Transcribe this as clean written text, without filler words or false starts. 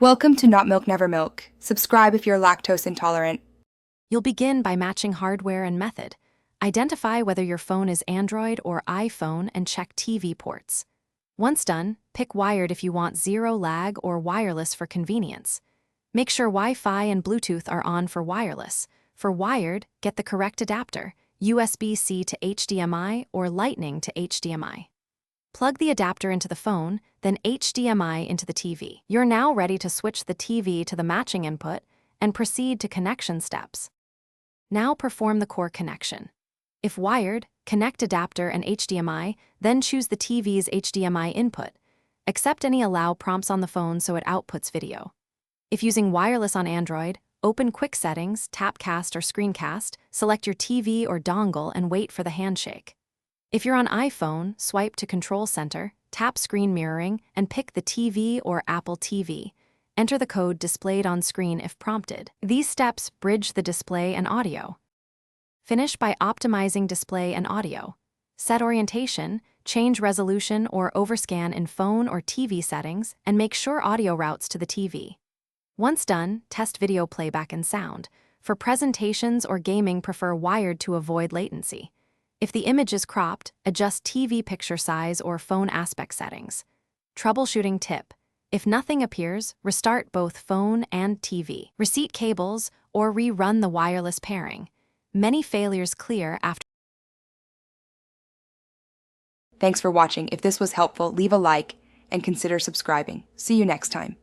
Welcome to Not Milk Never Milk. Subscribe if you're lactose intolerant. You'll begin by matching hardware and method. Identify whether your phone is Android or iPhone and check TV ports. Once done, pick wired if you want zero lag or wireless for convenience. Make sure Wi-Fi and Bluetooth are on for wireless. For wired, get the correct adapter, USB-C to HDMI or Lightning to HDMI. Plug the adapter into the phone, then HDMI into the TV. You're now ready to switch the TV to the matching input and proceed to connection steps. Now perform the core connection. If wired, connect adapter and HDMI, then choose the TV's HDMI input. Accept any allow prompts on the phone so it outputs video. If using wireless on Android, open Quick Settings, Tapcast or Screencast, select your TV or dongle and wait for the handshake. If you're on iPhone, swipe to Control Center, tap Screen Mirroring, and pick the TV or Apple TV. Enter the code displayed on screen if prompted. These steps bridge the display and audio. Finish by optimizing display and audio. Set orientation, change resolution or overscan in phone or TV settings, and make sure audio routes to the TV. Once done, test video playback and sound. For presentations or gaming, prefer wired to avoid latency. If the image is cropped, adjust TV picture size or phone aspect settings. Troubleshooting tip: if nothing appears, restart both phone and TV. Reset cables or rerun the wireless pairing. Many failures clear after. Thanks for watching. If this was helpful, leave a like and consider subscribing. See you next time.